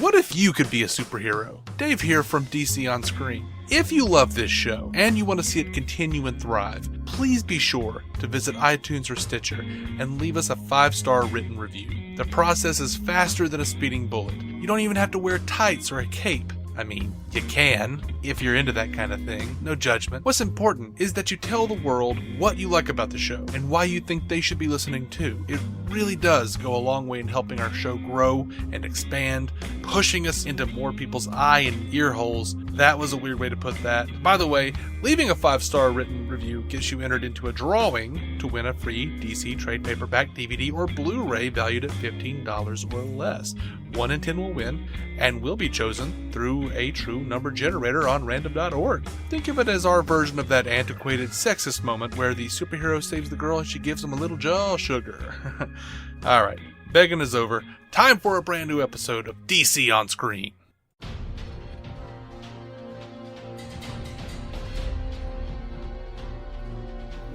What if you could be a superhero? Dave here from DC On Screen. If you love this show and you want to see it continue and thrive, please be sure to visit iTunes or Stitcher and leave us a 5-star written review. The process is faster than a speeding bullet. You don't even have to wear tights or a cape. I mean, you can, if you're into that kind of thing. No judgment. What's important is that you tell the world what you like about the show and why you think they should be listening too. It really does go a long way in helping our show grow and expand, pushing us into more people's eye and ear holes. That was a weird way to put that. By the way, leaving a 5-star written review gets you entered into a drawing to win a free DC trade paperback, DVD, or Blu-ray valued at $15 or less. 1 in 10 will win and will be chosen through a true number generator on random.org. Think of it as our version of that antiquated sexist moment where the superhero saves the girl and she gives him a little jaw sugar. Alright, begging is over. Time for a brand new episode of DC On Screen.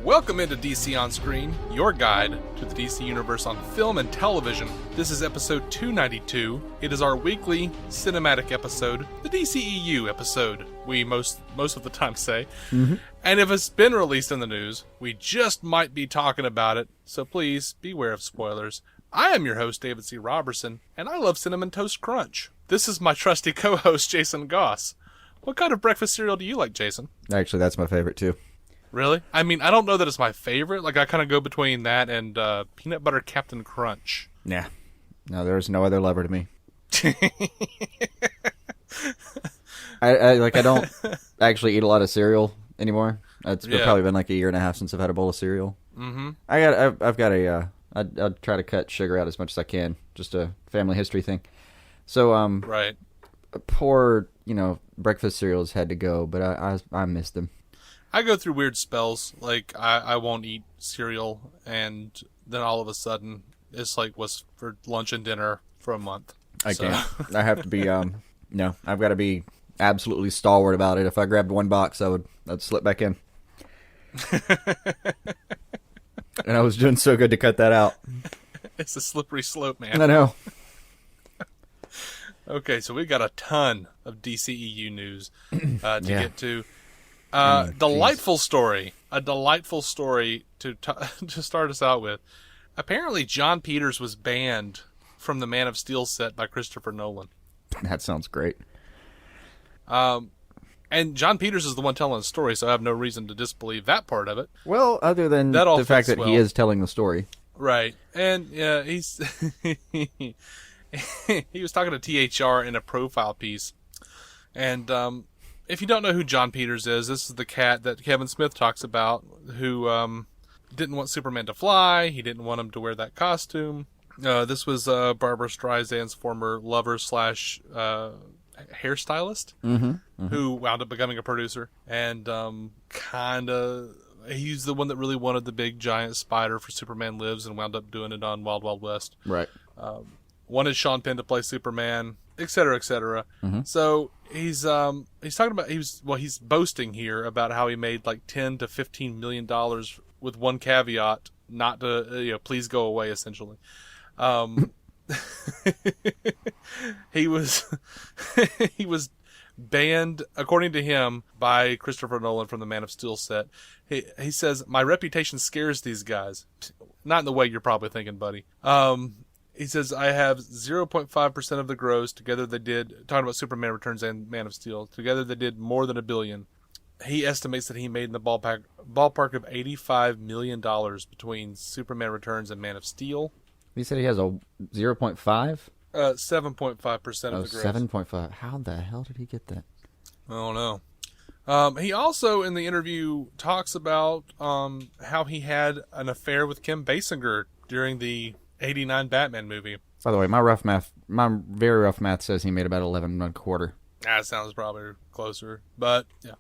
Welcome into DC On Screen, your guide to the DC Universe on film and television. This is episode 292. It is our weekly cinematic episode, the DCEU episode, we most of the time say. Mm-hmm. And if it's been released in the news, we just might be talking about it, so please beware of spoilers. I am your host, David C. Robertson, and I love Cinnamon Toast Crunch. This is my trusty co-host, Jason Goss. What kind of breakfast cereal do you like, Jason? Actually, that's my favorite, too. Really? I mean, I don't know that it's my favorite. Like, I kind of go between that and Peanut Butter Captain Crunch. Yeah. No, there's no other lover to me. I don't actually eat a lot of cereal anymore. It's probably been like a year and a half since I've had a bowl of cereal. Mm-hmm. I'll try to cut sugar out as much as I can. Just a family history thing. So, right. Poor, breakfast cereals had to go, but I miss them. I go through weird spells, like I won't eat cereal, and then all of a sudden, it's like was for lunch and dinner for a month. I can't. I have to be, I've got to be absolutely stalwart about it. If I grabbed one box, I'd slip back in. And I was doing so good to cut that out. It's a slippery slope, man. I know. Okay, so we got a ton of DCEU news to get to. Delightful story. A delightful story to start us out with. Apparently, John Peters was banned from the Man of Steel set by Christopher Nolan. That sounds great. And John Peters is the one telling the story, so I have no reason to disbelieve that part of it. Well, other than the fact that he is telling the story. Right. And, yeah, he's... he was talking to THR in a profile piece. And, if you don't know who John Peters is, this is the cat that Kevin Smith talks about, who didn't want Superman to fly. He didn't want him to wear that costume. This was Barbara Streisand's former lover / hairstylist, who wound up becoming a producer. And he's the one that really wanted the big giant spider for Superman Lives and wound up doing it on Wild Wild West. Right. Wanted Sean Penn to play Superman, etc., etc. Mm-hmm. So he's talking about he's boasting here about how he made like $10 to $15 million with one caveat, not to please go away. Essentially, he was banned, according to him, by Christopher Nolan from the Man of Steel set. He says, "My reputation scares these guys," not in the way you're probably thinking, buddy. He says, "I have 0.5% of the gross. Together they did," talking about Superman Returns and Man of Steel, "together they did more than $1 billion. He estimates that he made in the ballpark of $85 million between Superman Returns and Man of Steel. You said he has a 0.5? 7.5% of the gross. 7.5. How the hell did he get that? I don't know. He also, in the interview, talks about how he had an affair with Kim Basinger during the 89 Batman movie. By the way, my very rough math says he made about 11 and a quarter. That sounds probably closer, but yeah.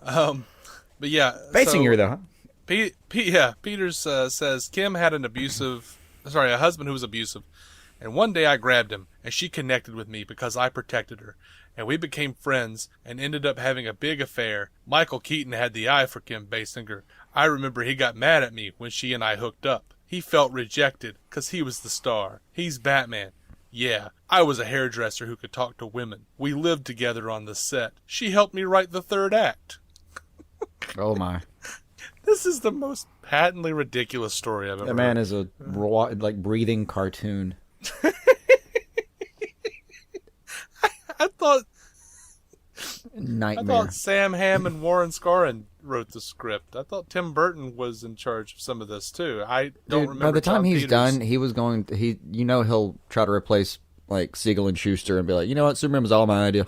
But yeah. Basinger, though, huh? Peters says Kim had a husband who was abusive, and one day I grabbed him, and she connected with me because I protected her, and we became friends and ended up having a big affair. Michael Keaton had the eye for Kim Basinger. I remember he got mad at me when she and I hooked up. He felt rejected because he was the star. He's Batman. Yeah, I was a hairdresser who could talk to women. We lived together on the set. She helped me write the third act. Oh my. This is the most patently ridiculous story I've ever heard. That man is a breathing cartoon. I thought Nightmare. Sam Hamm and Warren Scarron wrote the script. I thought Tim Burton was in charge of some of this too. I don't remember. By the time Tom he's Peters. done, he was going to, he'll try to replace like Siegel and Schuster and be like, you know what, Superman was all my idea.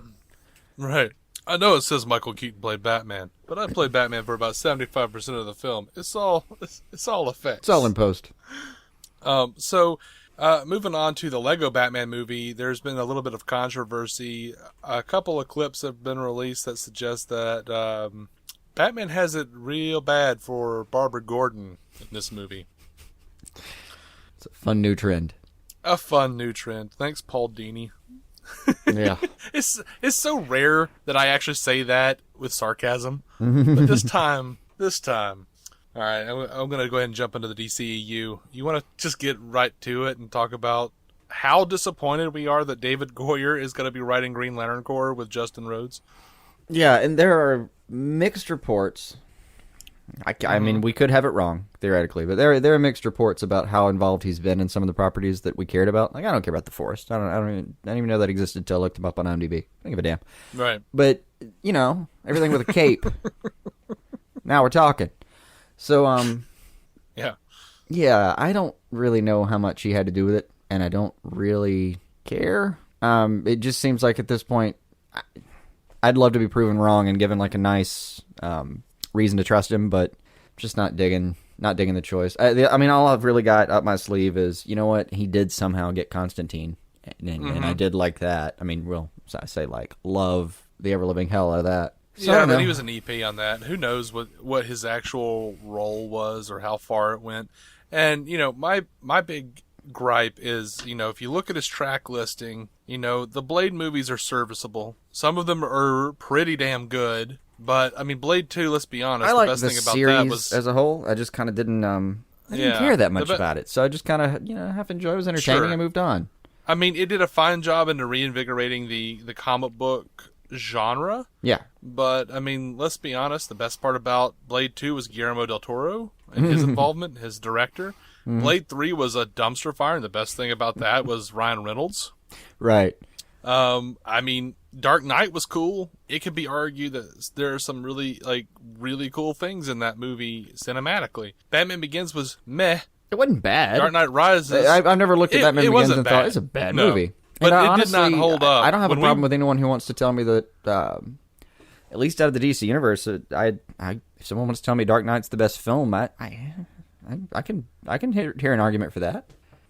Right. I know it says Michael Keaton played Batman, but I played Batman for about 75% of the film. It's all effects. It's all in post. Moving on to the Lego Batman movie, there's been a little bit of controversy. A couple of clips have been released that suggest that Batman has it real bad for Barbara Gordon in this movie. It's a fun new trend. A fun new trend. Thanks, Paul Dini. Yeah. It's so rare that I actually say that with sarcasm. But this time. All right, I'm going to go ahead and jump into the DCEU. You want to just get right to it and talk about how disappointed we are that David Goyer is going to be writing Green Lantern Corps with Justin Rhodes? Yeah, and there are mixed reports. I mean, we could have it wrong, theoretically, but there are mixed reports about how involved he's been in some of the properties that we cared about. Like, I don't care about The Forest. I don't even know that existed until I looked him up on IMDb. I don't give a damn. Right. But, everything with a cape. Now we're talking. So, yeah, I don't really know how much he had to do with it, and I don't really care. It just seems like at this point, I'd love to be proven wrong and given like a nice reason to trust him, but just not digging the choice. I mean, all I've really got up my sleeve is, you know what, he did somehow get Constantine, and I did like that. I mean, I say like love the ever living hell out of that. So yeah, but he was an EP on that. Who knows what his actual role was or how far it went. And, my big gripe is, if you look at his track listing, the Blade movies are serviceable. Some of them are pretty damn good. But, I mean, Blade 2, let's be honest, I like the best the thing about series that was... as a whole. I just kind of didn't care that much about it. So I just kind of, half enjoyed it. It was entertaining and moved on. I mean, it did a fine job into reinvigorating the comic book genre. Yeah. But, I mean, let's be honest, the best part about Blade 2 was Guillermo del Toro and his involvement, his director. Blade 3 was a dumpster fire, and the best thing about that was Ryan Reynolds. Right. I mean, Dark Knight was cool. It could be argued that there are some really cool things in that movie cinematically. Batman Begins was meh. It wasn't bad. Dark Knight Rises... I've never looked at Batman Begins and thought, it's a bad movie. But honestly, did not hold up. I don't have a problem with anyone who wants to tell me that, at least out of the DC universe, if someone wants to tell me Dark Knight's the best film, I can hear an argument for that.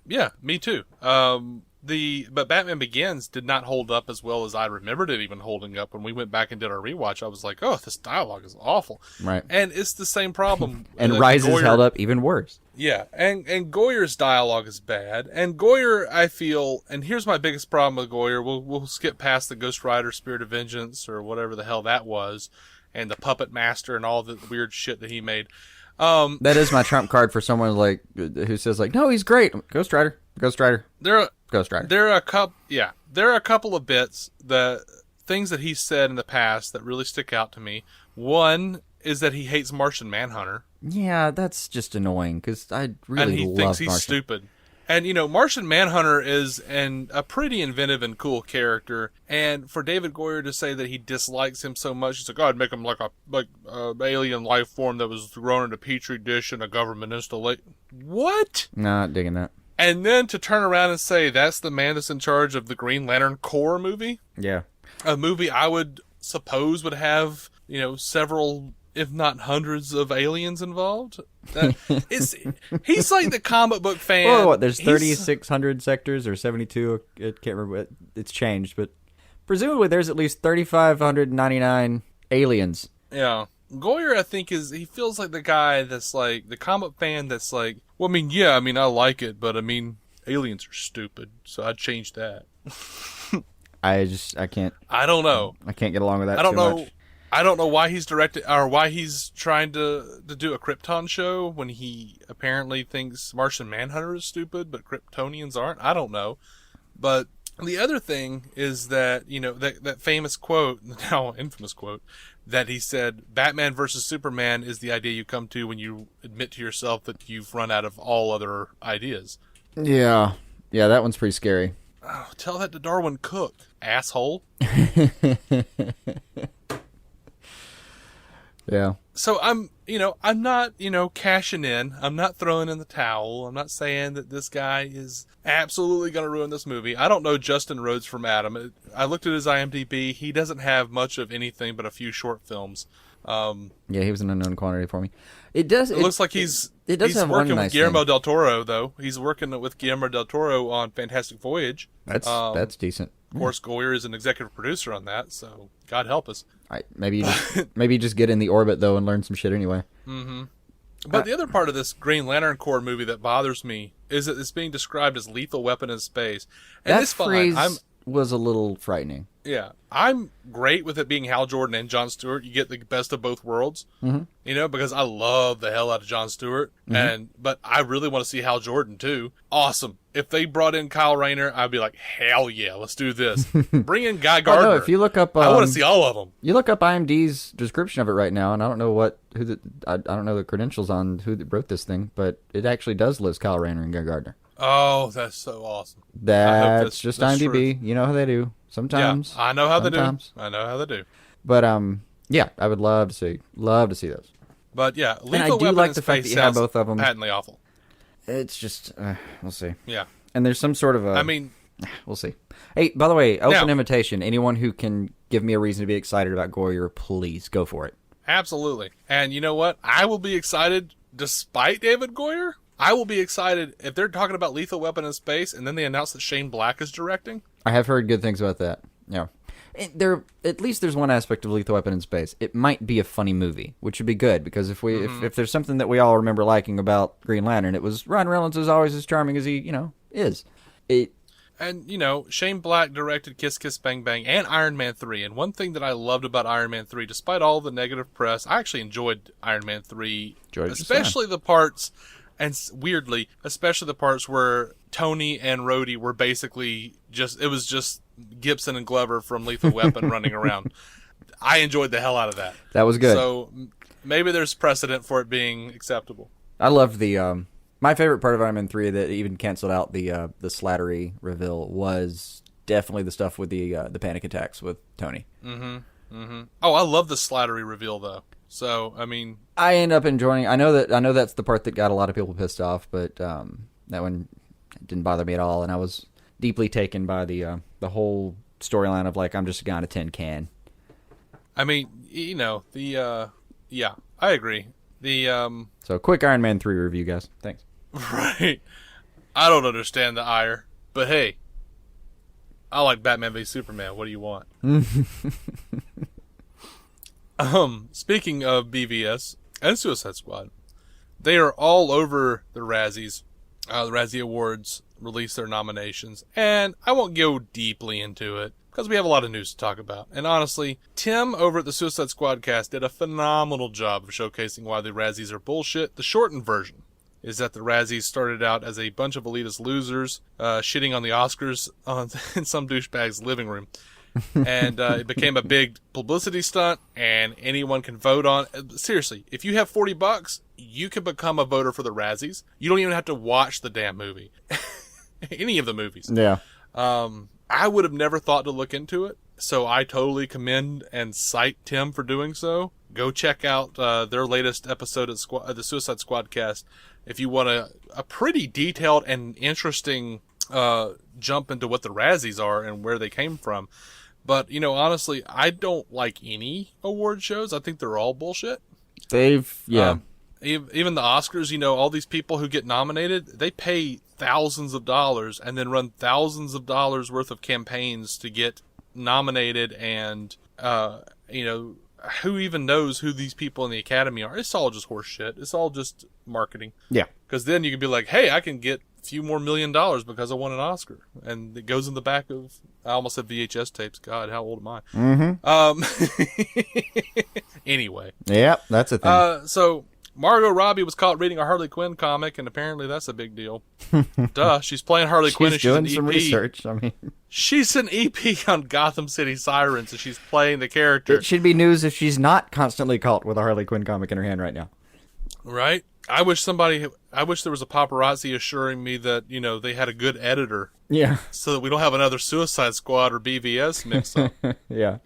Yeah, me too. But Batman Begins did not hold up as well as I remembered it even holding up. When we went back and did our rewatch, I was like, oh, this dialogue is awful. Right. And it's the same problem. And Rises held up even worse. Yeah, and Goyer's dialogue is bad. And Goyer, I feel, and here's my biggest problem with Goyer, we'll skip past the Ghost Rider Spirit of Vengeance or whatever the hell that was, and the Puppet Master and all the weird shit that he made. That is my trump card for someone like who says like, no, he's great. Ghost Rider. Ghost Rider. There are a couple of bits, the things that he said in the past that really stick out to me. One is that he hates Martian Manhunter. Yeah, that's just annoying because I really and he love thinks he's Martian. stupid. And Martian Manhunter is a pretty inventive and cool character. And for David Goyer to say that he dislikes him so much, he's like, I'd make him like a alien life form that was grown in a petri dish in a government installation. What? Not digging that. And then to turn around and say that's the man that's in charge of the Green Lantern Corps movie? Yeah. A movie I would suppose would have, several, if not hundreds of aliens involved. He's like the comic book fan. Well, what, there's 3,600 sectors or 72, I can't remember. It's changed, but presumably there's at least 3,599 aliens. Yeah. Goyer, I think, he feels like the guy that's like, the comic fan that's like, well, I like it, but aliens are stupid, so I'd change that. I can't. I don't know. I can't get along with that. Much. I don't know why he's directed or why he's trying to do a Krypton show when he apparently thinks Martian Manhunter is stupid, but Kryptonians aren't. I don't know. But the other thing is that, that famous quote, now infamous quote, that he said, Batman versus Superman is the idea you come to when you admit to yourself that you've run out of all other ideas. Yeah. Yeah, that one's pretty scary. Oh, tell that to Darwin Cook, asshole. Yeah. So I'm not, cashing in. I'm not throwing in the towel. I'm not saying that this guy is absolutely going to ruin this movie. I don't know Justin Rhodes from Adam. I looked at his IMDb. He doesn't have much of anything but a few short films. Yeah, he was an unknown quantity for me. It looks like he's working with Guillermo del Toro, though. He's working with Guillermo del Toro on Fantastic Voyage. That's decent. Of course, Goyer is an executive producer on that, so God help us. Maybe you just get in the orbit, though, and learn some shit anyway. Mm-hmm. But the other part of this Green Lantern Corps movie that bothers me is that it's being described as lethal weapon in space. And that phrase was a little frightening. Yeah. I'm great with it being Hal Jordan and Jon Stewart. You get the best of both worlds, because I love the hell out of Jon Stewart. But I really want to see Hal Jordan, too. Awesome. If they brought in Kyle Rayner, I'd be like, hell yeah, let's do this. Bring in Guy Gardner. If you look up, I want to see all of them. You look up IMDb's description of it right now, and I don't know I don't know the credentials on who wrote this thing, but it actually does list Kyle Rayner and Guy Gardner. Oh, that's so awesome. That's just IMDb. True. You know how they do. Sometimes. Yeah, I know how they do. But yeah, I would love to see those. But yeah, and I do like the fact that you have both of them. Patently awful. It's just we'll see. Yeah. And there's some sort of we'll see. Hey, by the way, open invitation. Anyone who can give me a reason to be excited about Goyer, please go for it. Absolutely. And you know what? I will be excited despite David Goyer. I will be excited if they're talking about Lethal Weapon in space and then they announce that Shane Black is directing. I have heard good things about that. Yeah. At least there's one aspect of Lethal Weapon in space. It might be a funny movie, which would be good because if there's something that we all remember liking about Green Lantern, it was Ryan Reynolds is always as charming as he, is. And, Shane Black directed Kiss Kiss Bang Bang and Iron Man 3. And one thing that I loved about Iron Man 3, despite all the negative press, I actually enjoyed Iron Man 3, especially the parts, and weirdly, especially the parts where Tony and Rhodey were basically it was just Gibson and Glover from Lethal Weapon running around. I enjoyed the hell out of that. That was good. So maybe there's precedent for it being acceptable. I loved the my favorite part of Iron Man 3 that even canceled out the Slattery reveal was definitely the stuff with the panic attacks with Tony. Oh, I love the Slattery reveal though. So I mean, I end up enjoying. I know that's the part that got a lot of people pissed off, but that one didn't bother me at all, and I was deeply taken by the whole storyline of I'm just a guy in a tin can. I mean, yeah, I agree. So quick Iron Man 3 review, guys. Thanks. Right. I don't understand the ire, but hey, I like Batman v Superman. What do you want? Speaking of BVS and Suicide Squad, they are all over the Razzies. The Razzie Awards released their nominations, and I won't go deeply into it because we have a lot of news to talk about. And honestly, Tim over at the Suicide Squad cast did a phenomenal job of showcasing why the Razzies are bullshit. The shortened version is that the Razzies started out as a bunch of elitist losers shitting on the Oscars in some douchebag's living room. And it became a big publicity stunt, and anyone can vote on it. Seriously, if you have $40, you can become a voter for the Razzies. You don't even have to watch the damn movie. Any of the movies. Yeah. I would have never thought to look into it, so I totally commend and cite Tim for doing so. Go check out their latest episode of the Suicide Squad cast if you want a pretty detailed and interesting jump into what the Razzies are and where they came from. But, honestly, I don't like any award shows. I think they're all bullshit. Even the Oscars, all these people who get nominated, they pay thousands of dollars and then run thousands of dollars worth of campaigns to get nominated. And, who even knows who these people in the Academy are? It's all just horse shit. It's all just marketing. Yeah. Because then you can be like, hey, I can get a few more $1 million because I won an Oscar. And it goes in the back of, I almost said VHS tapes. God, how old am I? Mm-hmm. Anyway. Yep, that's a thing. So Margot Robbie was caught reading a Harley Quinn comic, and apparently that's a big deal. Duh, she's playing Harley Quinn and she's doing an some EP. research. I mean, she's an EP on Gotham City Sirens, and she's playing the character. it should be news if she's not constantly caught with a Harley Quinn comic in her hand right now. Right? I wish there was a paparazzi assuring me that, they had a good editor. Yeah. So that we don't have another Suicide Squad or BVS mix up. Yeah.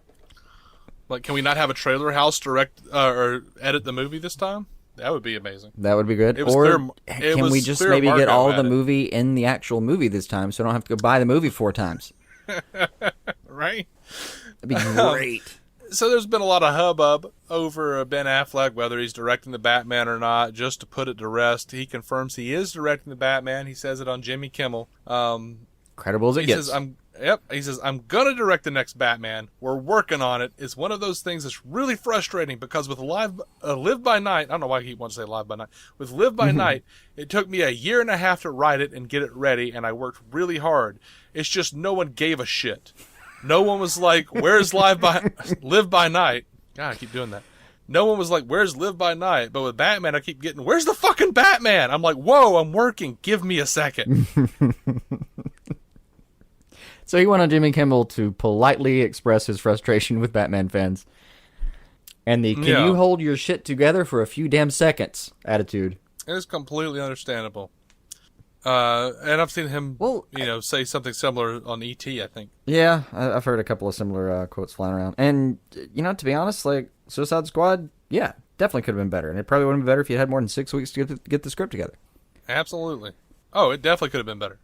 Like, can we not have a trailer house direct or edit the movie this time? That would be amazing. That would be good. Can we just maybe get all of the movie in the actual movie this time so I don't have to go buy the movie 4 times? Right? That'd be great. So there's been a lot of hubbub over Ben Affleck, whether he's directing the Batman or not. Just to put it to rest, he confirms he is directing the Batman. He says it on Jimmy Kimmel. Credible as it gets. He says, I'm going to direct the next Batman. We're working on it. It's one of those things that's really frustrating because with Live by Night, I don't know why he wants to say Live by Night. With Live by Night, it took me a year and a half to write it and get it ready, and I worked really hard. It's just no one gave a shit. No one was like, where's Live by Night? God, I keep doing that. No one was like, where's Live by Night? But with Batman, I keep getting, where's the fucking Batman? I'm like, whoa, I'm working. Give me a second. So he went on Jimmy Kimmel to politely express his frustration with Batman fans. And the can you hold your shit together for a few damn seconds attitude. It's completely understandable. And I've seen him, say something similar on E.T., I think. Yeah, I've heard a couple of similar quotes flying around. And, to be honest, like, Suicide Squad, yeah, definitely could have been better. And it probably would have been better if you had more than 6 weeks to get the script together. Absolutely. Oh, it definitely could have been better.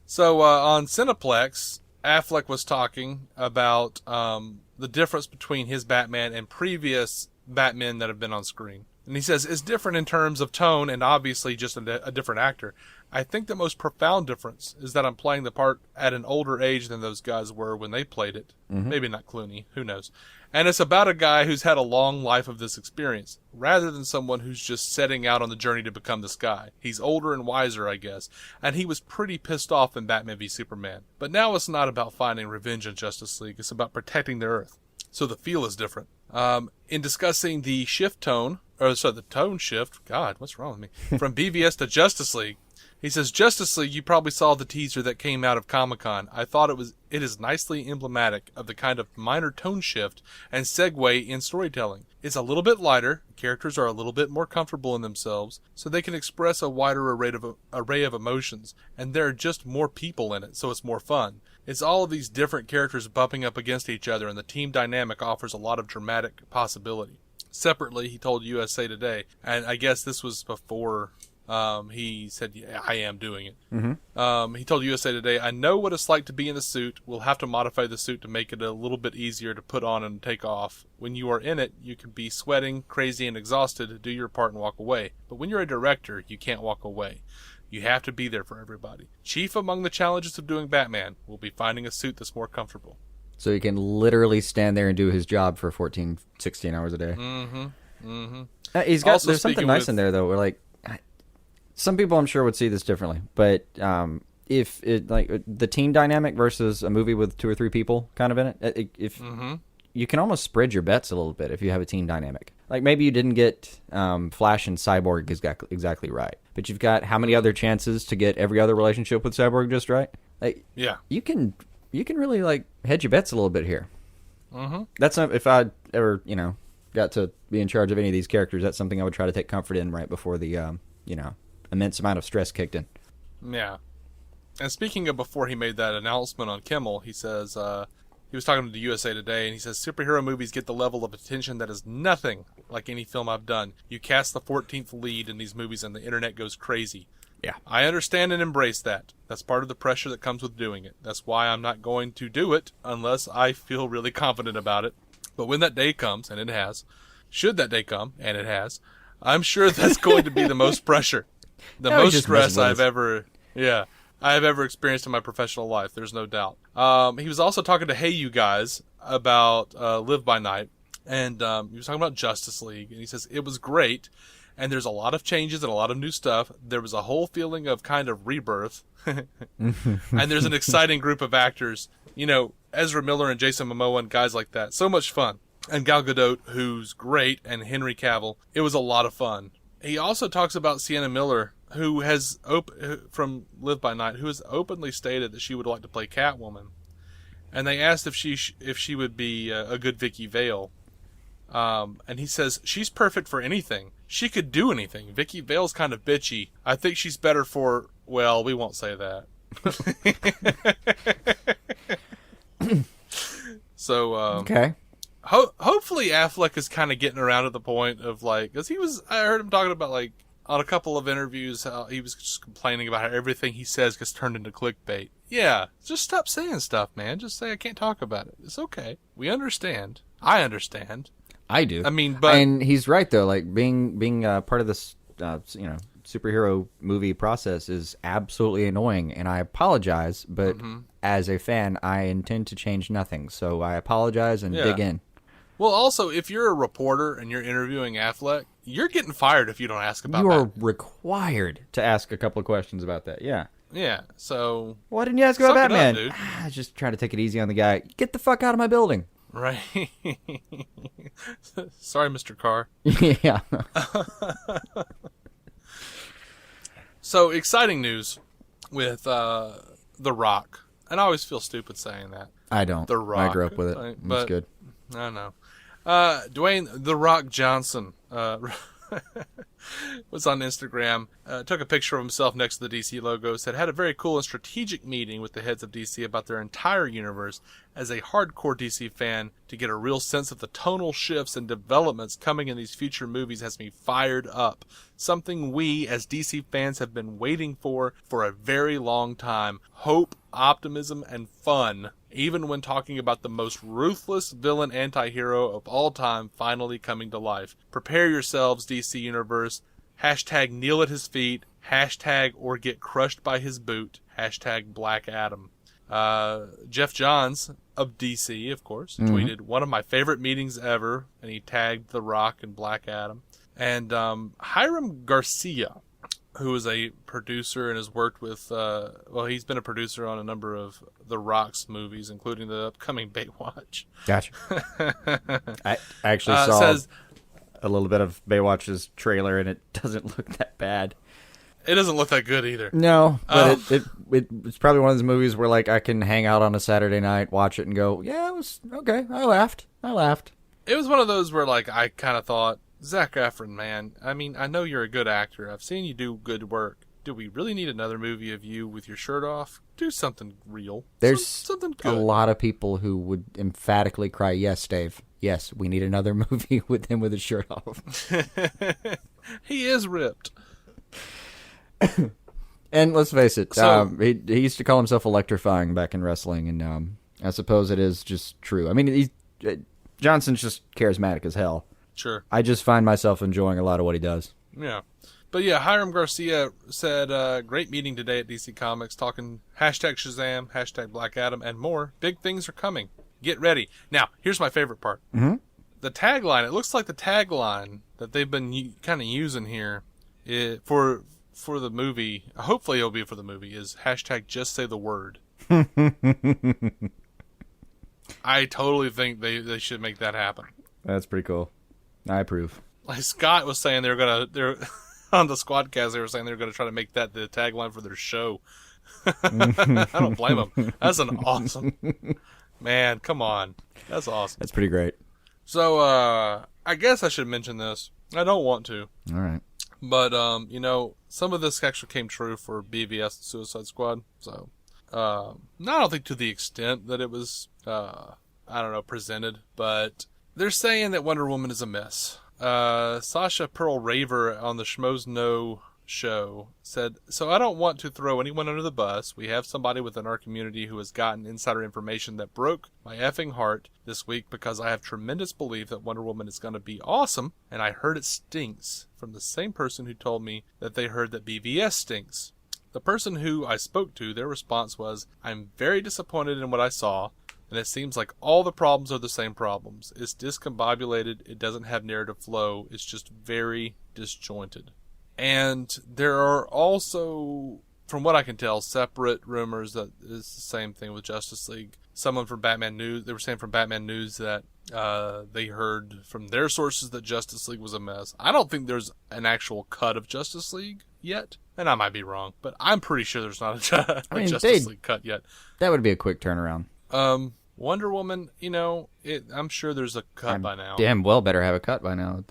So, on Cineplex, Affleck was talking about the difference between his Batman and previous Batmen that have been on screen. And he says, it's different in terms of tone and obviously just a different actor. I think the most profound difference is that I'm playing the part at an older age than those guys were when they played it. Mm-hmm. Maybe not Clooney, who knows. And it's about a guy who's had a long life of this experience, rather than someone who's just setting out on the journey to become this guy. He's older and wiser, I guess, and he was pretty pissed off in Batman v Superman. But now it's not about finding revenge in Justice League, it's about protecting the Earth. So the feel is different. In discussing the the tone shift, God, what's wrong with me? From BVS to Justice League, he says, Justice League, you probably saw the teaser that came out of Comic-Con. I thought it is nicely emblematic of the kind of minor tone shift and segue in storytelling. It's a little bit lighter, characters are a little bit more comfortable in themselves, so they can express a wider array of emotions, and there are just more people in it, so it's more fun. It's all of these different characters bumping up against each other, and the team dynamic offers a lot of dramatic possibility. Separately, he told USA Today, and I guess this was before he said, yeah, I am doing it. Mm-hmm. He told USA Today, I know what it's like to be in the suit. We'll have to modify the suit to make it a little bit easier to put on and take off. When you are in it, you can be sweating, crazy, and exhausted, do your part and walk away. But when you're a director, you can't walk away. You have to be there for everybody. Chief among the challenges of doing Batman will be finding a suit that's more comfortable. So he can literally stand there and do his job for 14, 16 hours a day. Mm-hmm. Mm-hmm. There's something nice in there, though, where, like, some people I'm sure would see this differently, but if it, like, the team dynamic versus a movie with 2 or 3 people kind of in it, you can almost spread your bets a little bit if you have a team dynamic. Like, maybe you didn't get Flash and Cyborg exactly right, but you've got how many other chances to get every other relationship with Cyborg just right? Like, yeah, you can really, like, hedge your bets a little bit here. Mm-hmm. That's not, if I ever, got to be in charge of any of these characters, that's something I would try to take comfort in right before the, immense amount of stress kicked in. Yeah. And speaking of before he made that announcement on Kimmel, he says, he was talking to USA Today, and he says, superhero movies get the level of attention that is nothing like any film I've done. You cast the 14th lead in these movies and the internet goes crazy. Yeah. I understand and embrace that. That's part of the pressure that comes with doing it. That's why I'm not going to do it unless I feel really confident about it. But when that day comes, and it has, should that day come, and it has, I'm sure that's going to be the most pressure. The most stress I've ever experienced in my professional life. There's no doubt. He was also talking to Hey You Guys about Live by Night, and he was talking about Justice League, and he says it was great, and there's a lot of changes and a lot of new stuff. There was a whole feeling of kind of rebirth, and there's an exciting group of actors, Ezra Miller and Jason Momoa and guys like that. So much fun. and Gal Gadot, who's great, and Henry Cavill. It was a lot of fun. He also talks about Sienna Miller, who has from Live by Night, who has openly stated that she would like to play Catwoman. And they asked if she would be a good Vicki Vale. And he says, she's perfect for anything. She could do anything. Vicki Vale's kind of bitchy. I think she's better for, well, we won't say that. So, okay. Hopefully Affleck is kind of getting around to the point of, like, because I heard him talking about, like, on a couple of interviews, how he was just complaining about how everything he says gets turned into clickbait. Yeah, just stop saying stuff, man. Just say I can't talk about it. It's okay. We understand. I understand. I do. I mean, but... And he's right, though. Like, being part of this, superhero movie process is absolutely annoying, and I apologize, but as a fan, I intend to change nothing. So I apologize and dig in. Well, also, if you're a reporter and you're interviewing Affleck, you're getting fired if you don't ask about that. You are required to ask a couple of questions about that, yeah. Yeah, so... Why didn't you ask about Batman? Up, dude. Just try to take it easy on the guy. Get the fuck out of my building. Right. Sorry, Mr. Carr. Yeah. So, exciting news with The Rock. And I always feel stupid saying that. I don't. The Rock. I grew up with it. It's good. I know. Dwayne The Rock Johnson was on Instagram, took a picture of himself next to the DC logo, said, had a very cool and strategic meeting with the heads of DC about their entire universe. As a hardcore DC fan, to get a real sense of the tonal shifts and developments coming in these future movies has me fired up. Something we, as DC fans, have been waiting for a very long time. Hope, optimism, and fun. Even when talking about the most ruthless villain anti-hero of all time finally coming to life. Prepare yourselves, DC Universe. Hashtag kneel at his feet. Hashtag or get crushed by his boot. Hashtag Black Adam. Jeff Johns of DC, of course, tweeted, one of my favorite meetings ever, and he tagged The Rock and Black Adam. And Hiram Garcia, who is a producer and has worked with, he's been a producer on a number of The Rock's movies, including the upcoming Baywatch. Gotcha. I actually saw a little bit of Baywatch's trailer, and it doesn't look that bad. It doesn't look that good either. No, but it's probably one of those movies where, like, I can hang out on a Saturday night, watch it, and go, yeah, it was okay. I laughed. It was one of those where, like, I kind of thought, Zac Efron, man, I mean, I know you're a good actor. I've seen you do good work. Do we really need another movie of you with your shirt off? Do something real. There's something good. A lot of people who would emphatically cry, yes, Dave. Yes, we need another movie with him with his shirt off. He is ripped. And let's face it, he used to call himself electrifying back in wrestling, and I suppose it is just true. I mean, Johnson's just charismatic as hell. Sure. I just find myself enjoying a lot of what he does. Yeah. But yeah, Hiram Garcia said, great meeting today at DC Comics, talking hashtag Shazam, hashtag Black Adam, and more. Big things are coming. Get ready. Now, here's my favorite part. Mm-hmm. The tagline, it looks like the tagline that they've been kind of using here for the movie, hopefully it'll be for the movie, is hashtag just say the word. I totally think they should make that happen. That's pretty cool. I approve. Like Scott was saying, they're on the Squadcast, they were saying they're gonna try to make that the tagline for their show. I don't blame them. That's an awesome, man. Come on, that's awesome. That's pretty great. So I guess I should mention this. I don't want to. All right. But some of this actually came true for BVS and Suicide Squad. So I don't think to the extent that it was presented, but they're saying that Wonder Woman is a mess. Sasha Pearl Raver on the Schmoes Know show said, so I don't want to throw anyone under the bus. We have somebody within our community who has gotten insider information that broke my effing heart this week because I have tremendous belief that Wonder Woman is going to be awesome, and I heard it stinks from the same person who told me that they heard that BVS stinks. The person who I spoke to, their response was, I'm very disappointed in what I saw, and it seems like all the problems are the same problems. It's discombobulated, it doesn't have narrative flow, it's just very disjointed. And there are also from what I can tell, separate rumors that it's the same thing with Justice League. Someone from Batman News, they were saying from Batman News that they heard from their sources that Justice League was a mess. I don't think there's an actual cut of Justice League yet, and I might be wrong, but I'm pretty sure there's not a Justice League cut yet. That would be a quick turnaround. Wonder Woman, I'm sure there's a cut by now. Damn well better have a cut by now.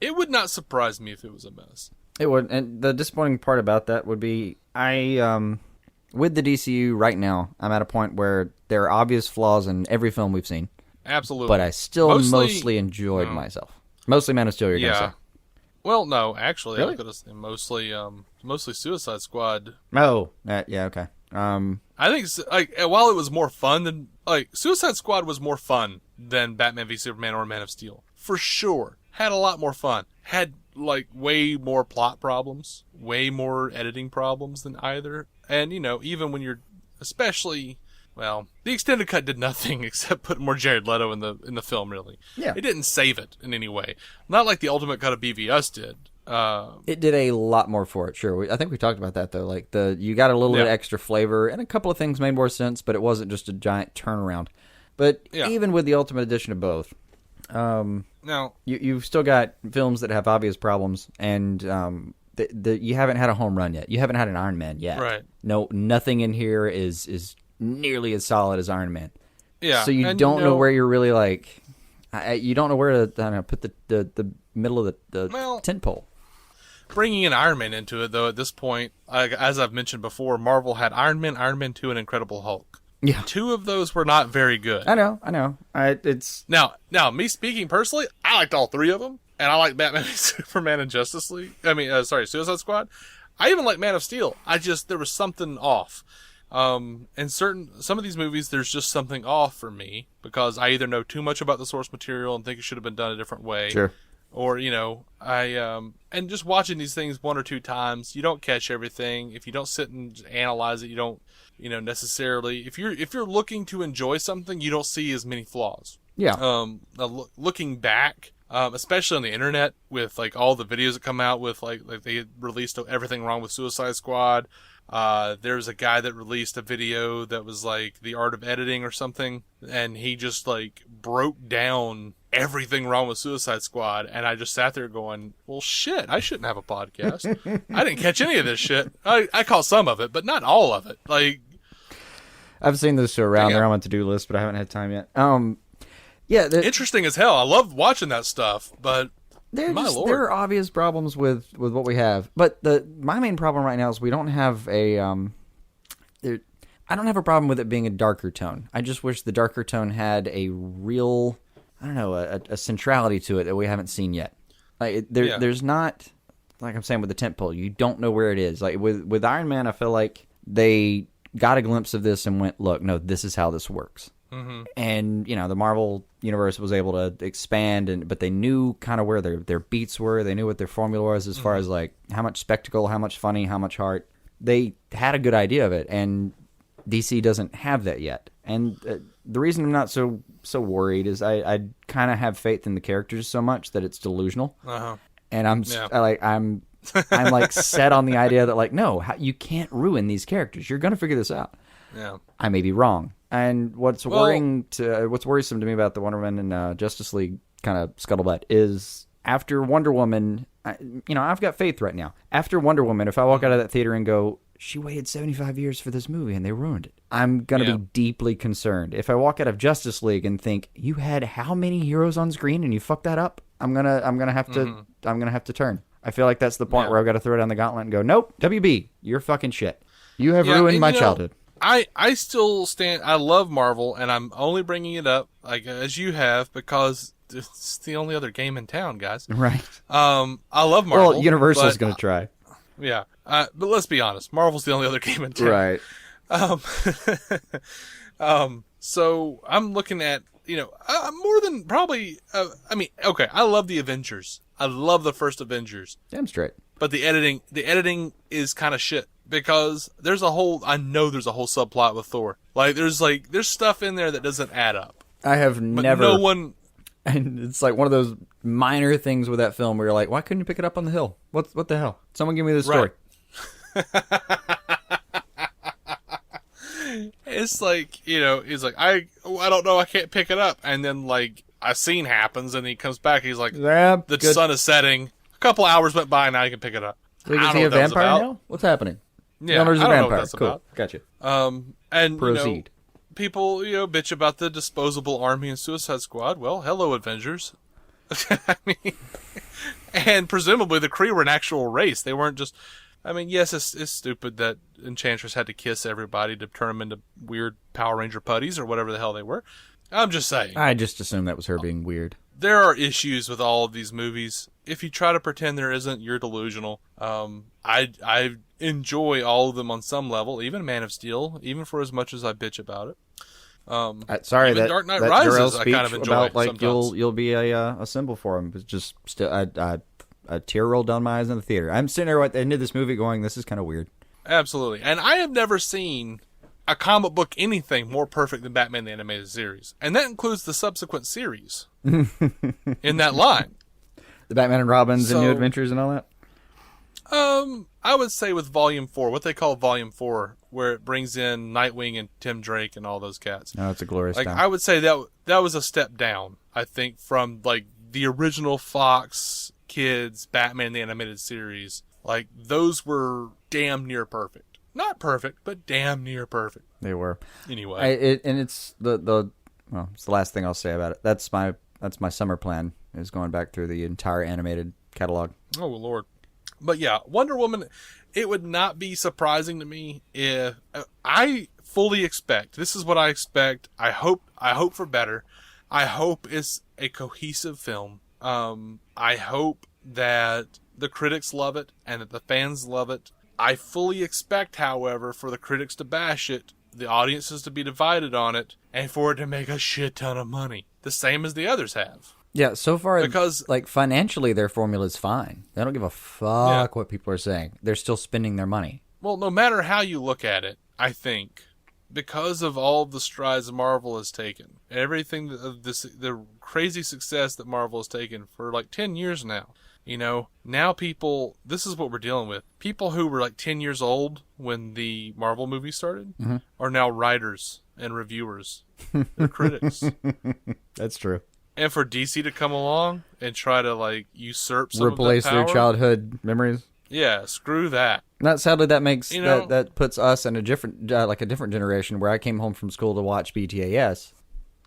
It would not surprise me if it was a mess. It would, and the disappointing part about that would be with the DCU right now, I'm at a point where there are obvious flaws in every film we've seen. Absolutely. But I still mostly enjoyed myself. Mostly Man of Steel, you're going to say. Well, no, actually, really? I was going to say mostly Suicide Squad. Oh, yeah, okay. I think, while it was more fun than, Suicide Squad was more fun than Batman v Superman or Man of Steel. For sure. Had a lot more fun. Had, way more plot problems. Way more editing problems than either. And, even when you're, especially, the extended cut did nothing except put more Jared Leto in the film, really. Yeah. It didn't save it in any way. Not like the ultimate cut of BVS did. It did a lot more for it, sure. I think we talked about that, though. You got a little bit extra flavor, and a couple of things made more sense, but it wasn't just a giant turnaround. But even with the Ultimate Edition of both, now you've still got films that have obvious problems, and you haven't had a home run yet. You haven't had an Iron Man yet. Right. No, nothing in here is nearly as solid as Iron Man. Yeah. So you don't know where you're really you don't know where to put the middle of the tent pole. Bringing in Iron Man into it, though, at this point, as I've mentioned before, Marvel had Iron Man 2, and Incredible Hulk. Yeah. 2 of those were not very good. I know. It's now, me speaking personally, I liked all 3 of them, and I like Batman v Superman and Justice League. Suicide Squad. I even like Man of Steel. There was something off. In some of these movies, there's just something off for me, because I either know too much about the source material and think it should have been done a different way. Sure. Or, and just watching these things 1 or 2 times, you don't catch everything. If you don't sit and analyze it, you don't, necessarily, if you're looking to enjoy something, you don't see as many flaws. Yeah. Looking back, especially on the internet with all the videos that come out with they released everything wrong with Suicide Squad. There's a guy that released a video that was the art of editing or something, and he just broke down everything wrong with Suicide Squad, and I just sat there going, well, shit, I shouldn't have a podcast. I didn't catch any of this shit. I caught some of it, but not all of it. I've seen this show around. They're on my to-do list, but I haven't had time yet. Interesting as hell. I love watching that stuff, but there are obvious problems with what we have. But my main problem right now is we don't have a I don't have a problem with it being a darker tone. I just wish the darker tone had a real, a centrality to it that we haven't seen yet. There's not, like I'm saying with the tentpole, you don't know where it is. With Iron Man, I feel like they got a glimpse of this and went, look, no, this is how this works. Mm-hmm. And, the Marvel universe was able to expand, but they knew kind of where their beats were. They knew what their formula was as far as how much spectacle, how much funny, how much heart. They had a good idea of it, and DC doesn't have that yet. And the reason I'm not so worried is I kind of have faith in the characters so much that it's delusional. Uh-huh. And I'm set on the idea that no, you can't ruin these characters. You're going to figure this out. Yeah. I may be wrong. And what's worrisome to me about the Wonder Woman and Justice League kind of scuttlebutt is after Wonder Woman, I've got faith right now. After Wonder Woman, if I walk out of that theater and go, she waited 75 years for this movie and they ruined it, I'm going to be deeply concerned. If I walk out of Justice League and think, you had how many heroes on screen and you fucked that up, I'm going to have to turn. I feel like that's the point where I've got to throw down the gauntlet and go, nope, WB, you're fucking shit. You have ruined my childhood. I still stand. I love Marvel, and I'm only bringing it up as you have because it's the only other game in town, guys. Right. I love Marvel. Well, Universal's going to try. Yeah. But let's be honest, Marvel's the only other game in town. Right. So I'm looking at more than probably. I love the Avengers. I love the first Avengers. Damn straight. But the editing is kind of shit. Because I know there's a whole subplot with Thor. There's stuff in there that doesn't add up. I have never. No one. And it's one of those minor things with that film where you're like, why couldn't you pick it up on the hill? What the hell? Someone give me the story. Right. It's like, he's like, I don't know, I can't pick it up. And then, like, a scene happens, and he comes back, he's like, the sun is setting. A couple hours went by, now you can pick it up. So you can see a vampire now? What's happening? Yeah, there's a I don't know vampire. what that's Cool. about. Gotcha. And, proceed. People, bitch about the disposable army and Suicide Squad. Well, hello, Avengers. I mean, and presumably the Kree were an actual race. They weren't just... I mean, yes, it's stupid that Enchantress had to kiss everybody to turn them into weird Power Ranger putties or whatever the hell they were. I'm just saying. I just assumed that was her being weird. There are issues with all of these movies. If you try to pretend there isn't, you're delusional. I enjoy all of them on some level, even Man of Steel, even for as much as I bitch about it. Sorry, even that Dark Knight that Rises, Jor-El I speech kind of enjoy about like sometimes. you'll be a symbol for him. It's just still a tear rolled down my eyes in the theater. I'm sitting there at the end of this movie going, "This is kind of weird." Absolutely, and I have never seen a comic book anything more perfect than Batman the Animated Series, and that includes the subsequent series in that line. The Batman and Robins and New Adventures and all that. I would say with Volume 4, what they call Volume 4, where it brings in Nightwing and Tim Drake and all those cats. Oh, it's a glorious time. I would say that was a step down, I think, from like the original Fox Kids Batman the Animated Series. Like, those were damn near perfect. Not perfect, but damn near perfect. They were. Anyway. It's it's the last thing I'll say about it. That's my summer plan, is going back through the entire animated catalog. Oh, Lord. But yeah, Wonder Woman, it would not be surprising to me if I fully expect, this is what I expect. I hope for better. I hope it's a cohesive film. I hope that the critics love it and that the fans love it. I fully expect, however, for the critics to bash it, the audiences to be divided on it, and for it to make a shit ton of money. The same as the others have. Yeah, so far, because like financially, their formula's fine. They don't give a fuck what people are saying. They're still spending their money. Well, no matter how you look at it, I think, because of all the strides Marvel has taken, everything the crazy success that Marvel has taken for like 10 years now, now people, this is what we're dealing with. People who were like 10 years old when the Marvel movie started are now writers and reviewers. They're critics. That's true. And for DC to come along and try to like usurp some replace of that power, their childhood memories. Yeah, screw that. Not sadly, that makes that puts us in a different a different generation where I came home from school to watch BTAS.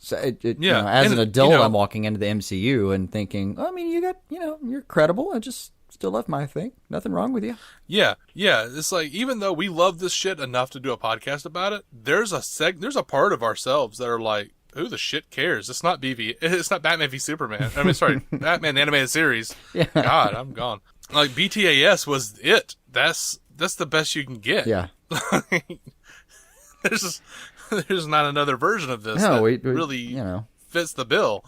So as an adult, I'm walking into the MCU and thinking, I mean, you're credible. I just still left my thing. Nothing wrong with you. Yeah. It's like, even though we love this shit enough to do a podcast about it, there's a part of ourselves that are like, who the shit cares? It's not Batman v Superman. I mean, sorry, Batman the Animated Series. Yeah. God, I'm gone. Like, BTAS was it. That's the best you can get. Yeah. There's not another version of this that we really fits the bill.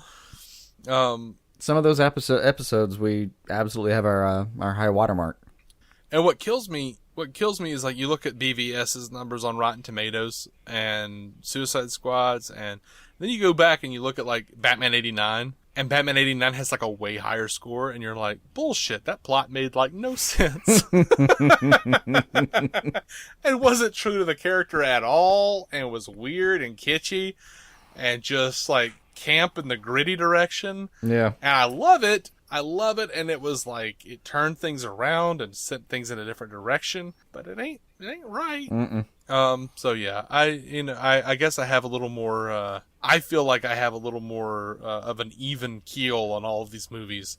Some of those episodes we absolutely have our high watermark. And what kills me is, like, you look at BVS's numbers on Rotten Tomatoes and Suicide Squad's, and then you go back and you look at like Batman 89, and Batman 89 has like a way higher score, and you're like, bullshit, that plot made like no sense. And wasn't true to the character at all, and was weird and kitschy and just like camp in the gritty direction. Yeah. And I love it, and it was like, it turned things around and sent things in a different direction, but it ain't right. Mm-mm. So yeah, I guess I have a little more, I feel like I have a little more, of an even keel on all of these movies.